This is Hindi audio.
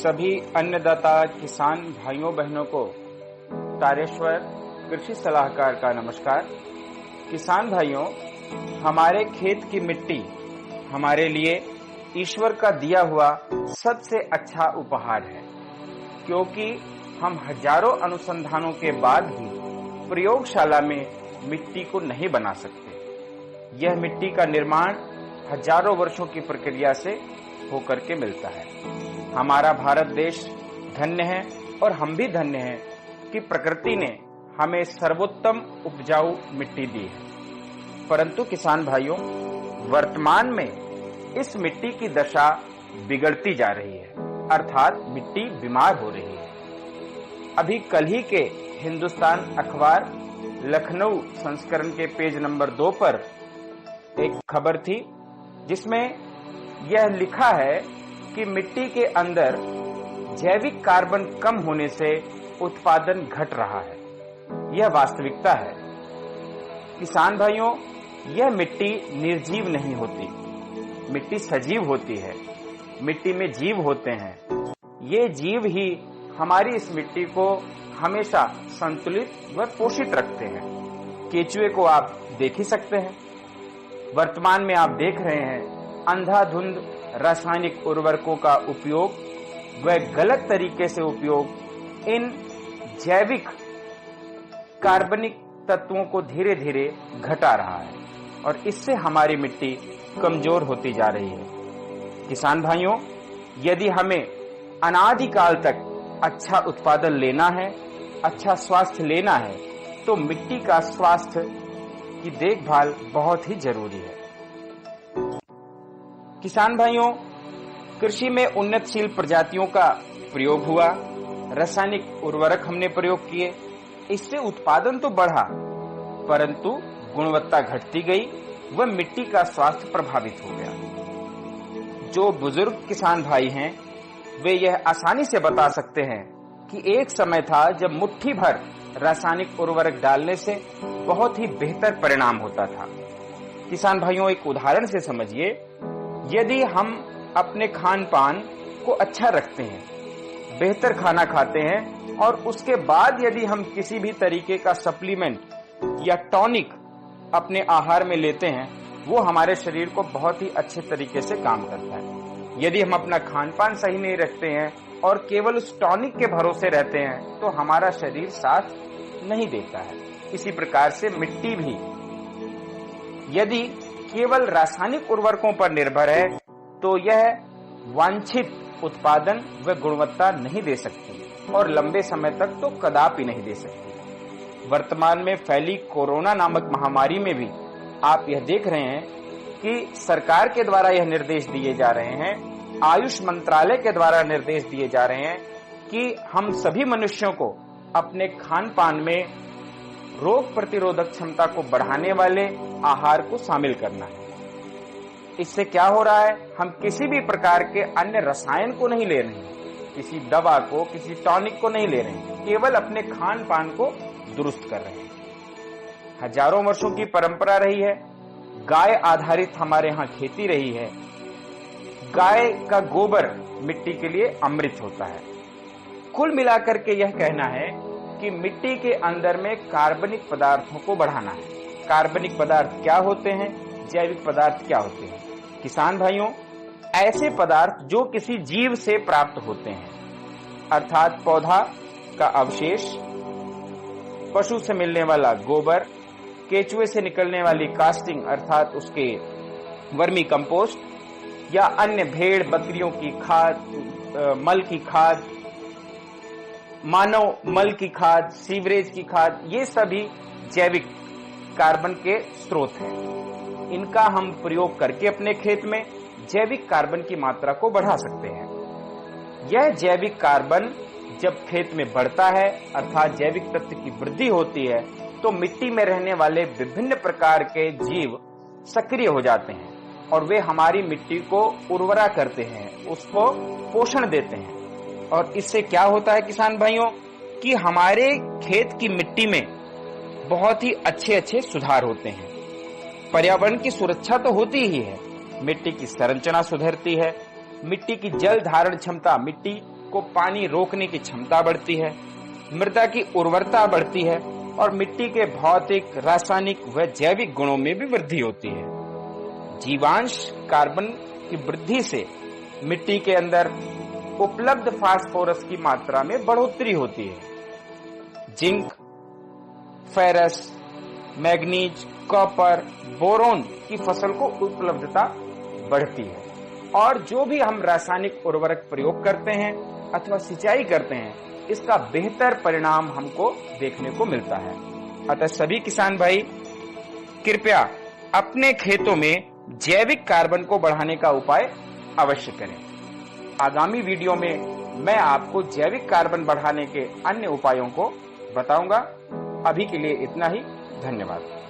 सभी अन्नदाता किसान भाइयों बहनों को तारेश्वर कृषि सलाहकार का नमस्कार। किसान भाइयों, हमारे खेत की मिट्टी हमारे लिए ईश्वर का दिया हुआ सबसे अच्छा उपहार है, क्योंकि हम हजारों अनुसंधानों के बाद भी प्रयोगशाला में मिट्टी को नहीं बना सकते। यह मिट्टी का निर्माण हजारों वर्षों की प्रक्रिया से होकर के मिलता है। हमारा भारत देश धन्य है और हम भी धन्य हैं कि प्रकृति ने हमें सर्वोत्तम उपजाऊ मिट्टी दी है। परंतु किसान भाइयों, वर्तमान में इस मिट्टी की दशा बिगड़ती जा रही है, अर्थात मिट्टी बीमार हो रही है। अभी कल ही के हिंदुस्तान अखबार लखनऊ संस्करण के पेज नंबर 2 पर एक खबर थी, जिसमें यह लिखा है कि मिट्टी के अंदर जैविक कार्बन कम होने से उत्पादन घट रहा है। यह वास्तविकता है। किसान भाइयों, यह मिट्टी निर्जीव नहीं होती, मिट्टी सजीव होती है। मिट्टी में जीव होते हैं। ये जीव ही हमारी इस मिट्टी को हमेशा संतुलित व पोषित रखते हैं। केचुए को आप देख ही सकते हैं। वर्तमान में आप देख रहे हैं अंधाधुंध रासायनिक उर्वरकों का उपयोग व गलत तरीके से उपयोग इन जैविक कार्बनिक तत्वों को धीरे धीरे घटा रहा है और इससे हमारी मिट्टी कमजोर होती जा रही है। किसान भाइयों, यदि हमें अनादिकाल तक अच्छा उत्पादन लेना है, अच्छा स्वास्थ्य लेना है, तो मिट्टी का स्वास्थ्य की देखभाल बहुत ही जरूरी है। किसान भाइयों, कृषि में उन्नतशील प्रजातियों का प्रयोग हुआ, रासायनिक उर्वरक हमने प्रयोग किए, इससे उत्पादन तो बढ़ा, परंतु गुणवत्ता घटती गई व मिट्टी का स्वास्थ्य प्रभावित हो गया। जो बुजुर्ग किसान भाई हैं, वे यह आसानी से बता सकते हैं कि एक समय था जब मुट्ठी भर रासायनिक उर्वरक डालने से बहुत ही बेहतर परिणाम होता था। किसान भाइयों, एक उदाहरण से समझिए, यदि हम अपने खान पान को अच्छा रखते हैं, बेहतर खाना खाते हैं और उसके बाद यदि हम किसी भी तरीके का सप्लीमेंट या टॉनिक अपने आहार में लेते हैं, वो हमारे शरीर को बहुत ही अच्छे तरीके से काम करता है। यदि हम अपना खान पान सही नहीं रखते हैं और केवल उस टॉनिक के भरोसे रहते हैं, तो हमारा शरीर साथ नहीं देता है। इसी प्रकार से मिट्टी भी यदि केवल रासायनिक उर्वरकों पर निर्भर है, तो यह वांछित उत्पादन व गुणवत्ता नहीं दे सकती और लंबे समय तक तो कदापि नहीं दे सकती। वर्तमान में फैली कोरोना नामक महामारी में भी आप यह देख रहे हैं कि सरकार के द्वारा यह निर्देश दिए जा रहे हैं, आयुष मंत्रालय के द्वारा निर्देश दिए जा रहे हैं कि हम सभी मनुष्यों को अपने खान पान में रोग प्रतिरोधक क्षमता को बढ़ाने वाले आहार को शामिल करना है। इससे क्या हो रहा है, हम किसी भी प्रकार के अन्य रसायन को नहीं ले रहे हैं, किसी दवा को, किसी टॉनिक को नहीं ले रहे हैं, केवल अपने खान पान को दुरुस्त कर रहे हैं। हजारों वर्षों की परंपरा रही है, गाय आधारित हमारे यहाँ खेती रही है। गाय का गोबर मिट्टी के लिए अमृत होता है। कुल मिलाकर के यह कहना है कि मिट्टी के अंदर में कार्बनिक पदार्थों को बढ़ाना है। कार्बनिक पदार्थ क्या होते हैं, जैविक पदार्थ क्या होते हैं? किसान भाइयों, ऐसे पदार्थ जो किसी जीव से प्राप्त होते हैं, अर्थात पौधा का अवशेष, पशु से मिलने वाला गोबर, केचुए से निकलने वाली कास्टिंग अर्थात उसके वर्मी कंपोस्ट, या अन्य भेड़ बकरियों की खाद, मल की खाद, मानव मल की खाद, सीवरेज की खाद, ये सभी जैविक कार्बन के स्रोत हैं। इनका हम प्रयोग करके अपने खेत में जैविक कार्बन की मात्रा को बढ़ा सकते हैं। यह जैविक कार्बन जब खेत में बढ़ता है, अर्थात जैविक तत्व की वृद्धि होती है, तो मिट्टी में रहने वाले विभिन्न प्रकार के जीव सक्रिय हो जाते हैं और वे हमारी मिट्टी को उर्वरा करते हैं, उसको पोषण देते हैं। और इससे क्या होता है किसान भाइयों, कि हमारे खेत की मिट्टी में बहुत ही अच्छे अच्छे सुधार होते हैं। पर्यावरण की सुरक्षा तो होती ही है, मिट्टी की संरचना सुधरती है, मिट्टी की जल धारण क्षमता, मिट्टी को पानी रोकने की क्षमता बढ़ती है, मृदा की उर्वरता बढ़ती है और मिट्टी के भौतिक, रासायनिक व जैविक गुणों में भी वृद्धि होती है। जीवांश कार्बन की वृद्धि से मिट्टी के अंदर उपलब्ध फास्फोरस की मात्रा में बढ़ोतरी होती है। Zinc, ferrous, manganese, copper, boron की फसल को उपलब्धता बढ़ती है और जो भी हम रासायनिक उर्वरक प्रयोग करते हैं अथवा सिंचाई करते हैं, इसका बेहतर परिणाम हमको देखने को मिलता है। अतः सभी किसान भाई कृपया अपने खेतों में जैविक कार्बन को बढ़ाने का उपाय अवश्य करें। आगामी वीडियो में मैं आपको जैविक कार्बन बढ़ाने के अन्य उपायों को बताऊंगा। अभी के लिए इतना ही। धन्यवाद।